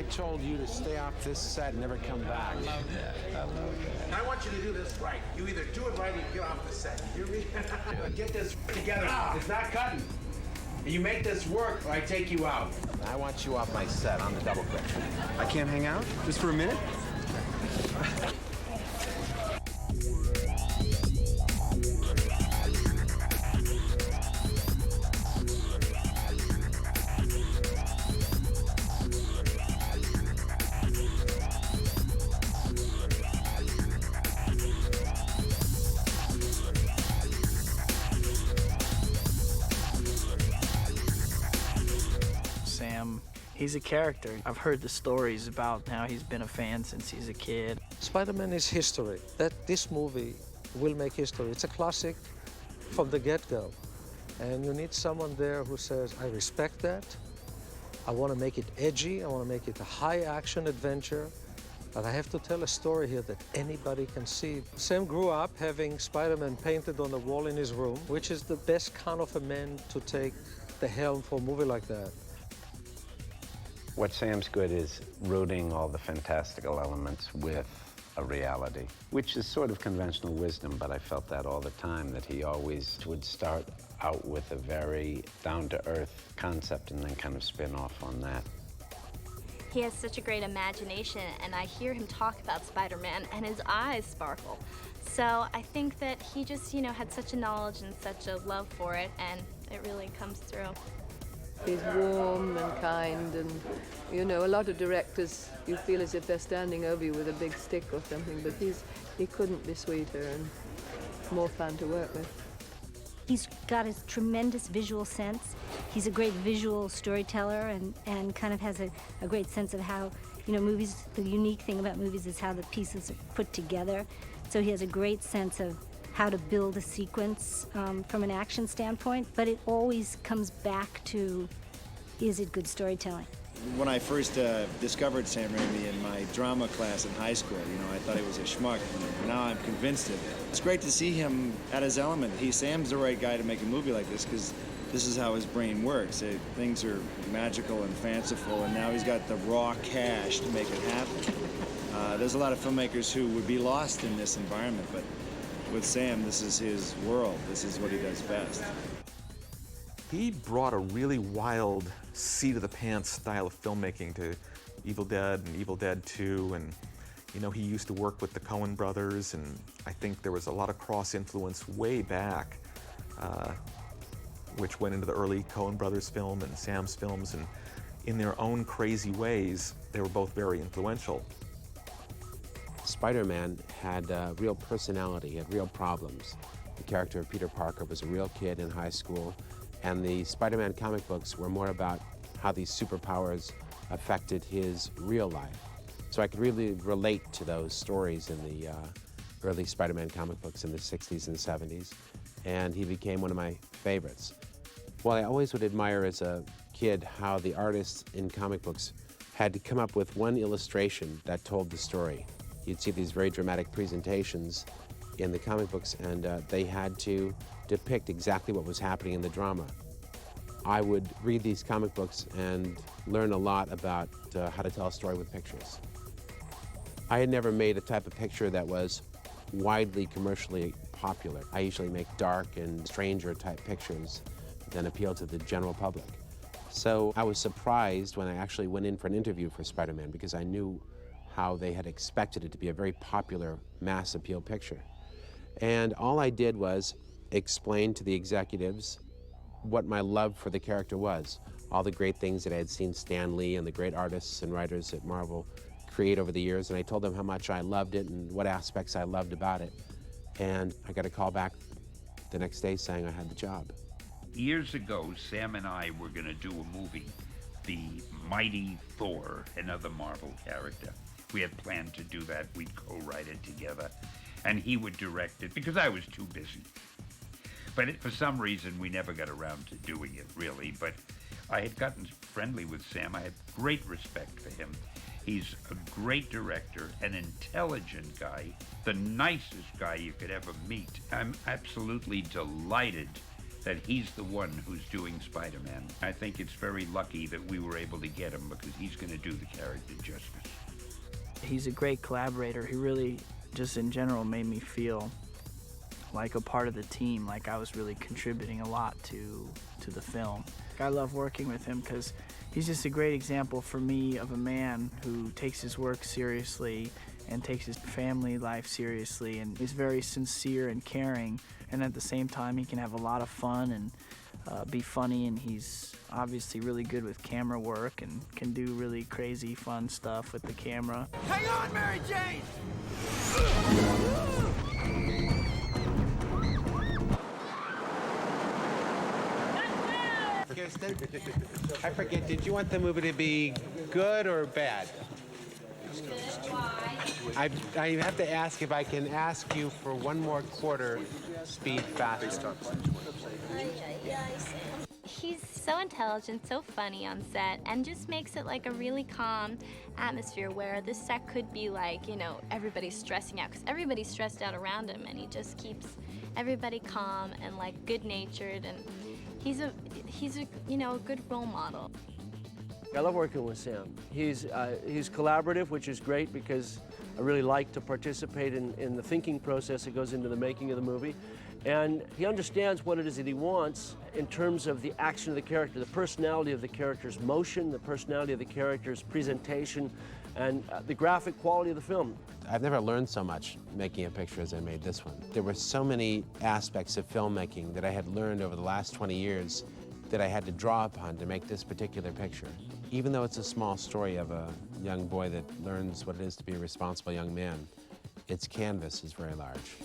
I told you to stay off this set and never come back. I love that. I love that. I want you to do this right. You either do it right or you get off the set. You hear me? Get this together. It's not cutting. You make this work or I take you out. I want you off my set on the double quick. I can't hang out? Just for a minute? Sam, he's a character. I've heard the stories about how he's been a fan since he's a kid. Spider-Man is history. This movie will make history. It's a classic from the get-go. And you need someone there who says, I respect that. I want to make it edgy. I want to make it a high-action adventure. But I have to tell a story here that anybody can see. Sam grew up having Spider-Man painted on the wall in his room, which is the best kind of a man to take the helm for a movie like that. What Sam's good is rooting all the fantastical elements with a reality, which is sort of conventional wisdom, but I felt that all the time, that he always would start out with a very down-to-earth concept and then kind of spin off on that. He has such a great imagination, and I hear him talk about Spider-Man, and his eyes sparkle. So I think that he just, had such a knowledge and such a love for it, and it really comes through. He's warm and kind, and a lot of directors, you feel as if they're standing over you with a big stick or something, but he couldn't be sweeter and more fun to work with. He's got a tremendous visual sense. He's a great visual storyteller and kind of has a great sense of how, movies, the unique thing about movies is how the pieces are put together. So he has a great sense of how to build a sequence from an action standpoint, but it always comes back to, is it good storytelling? When I first discovered Sam Raimi in my drama class in high school, I thought he was a schmuck, and now I'm convinced of it. It's great to see him at his element. Sam's the right guy to make a movie like this, because this is how his brain works. Things are magical and fanciful, and now he's got the raw cash to make it happen. There's a lot of filmmakers who would be lost in this environment, but with Sam, this is his world. This is what he does best. He brought a really wild, seat-of-the-pants style of filmmaking to Evil Dead and Evil Dead 2, and he used to work with the Coen brothers, and I think there was a lot of cross-influence way back, which went into the early Coen brothers film and Sam's films, and in their own crazy ways, they were both very influential. Spider-Man had real personality, had real problems. The character of Peter Parker was a real kid in high school, and the Spider-Man comic books were more about how these superpowers affected his real life. So I could really relate to those stories in the early Spider-Man comic books in the 60s and 70s, and he became one of my favorites. Well, I always would admire as a kid how the artists in comic books had to come up with one illustration that told the story. You'd see these very dramatic presentations in the comic books, and they had to depict exactly what was happening in the drama. I would read these comic books and learn a lot about how to tell a story with pictures. I had never made a type of picture that was widely commercially popular. I usually make dark and stranger type pictures that appeal to the general public. So I was surprised when I actually went in for an interview for Spider-Man, because I knew how they had expected it to be a very popular mass appeal picture. And all I did was explain to the executives what my love for the character was, all the great things that I had seen Stan Lee and the great artists and writers at Marvel create over the years, and I told them how much I loved it and what aspects I loved about it. And I got a call back the next day saying I had the job. Years ago, Sam and I were going to do a movie, The Mighty Thor, another Marvel character. We had planned to do that. We'd co-write it together, and he would direct it because I was too busy. But for some reason, we never got around to doing it, really. But I had gotten friendly with Sam. I had great respect for him. He's a great director, an intelligent guy, the nicest guy you could ever meet. I'm absolutely delighted that he's the one who's doing Spider-Man. I think it's very lucky that we were able to get him because he's going to do the character justice. He's a great collaborator. He really, just in general, made me feel like a part of the team, like I was really contributing a lot to the film. I love working with him because he's just a great example for me of a man who takes his work seriously and takes his family life seriously, and he's very sincere and caring, and at the same time he can have a lot of fun and be funny, and he's obviously really good with camera work and can do really crazy fun stuff with the camera. Hang on, Mary Jane! Kirsten, I forget, did you want the movie to be good or bad? Good. Why? I have to ask if I can ask you for one more quarter speed faster. He's so intelligent, so funny on set, and just makes it like a really calm atmosphere where this set could be like, you know, everybody's stressing out, because everybody's stressed out around him, and he just keeps everybody calm and like good-natured, and he's a you know, a good role model. I love working with Sam. He's collaborative, which is great because I really like to participate in the thinking process that goes into the making of the movie. And he understands what it is that he wants in terms of the action of the character, the personality of the character's motion, the personality of the character's presentation, and the graphic quality of the film. I've never learned so much making a picture as I made this one. There were so many aspects of filmmaking that I had learned over the last 20 years that I had to draw upon to make this particular picture. Even though it's a small story of a young boy that learns what it is to be a responsible young man, its canvas is very large.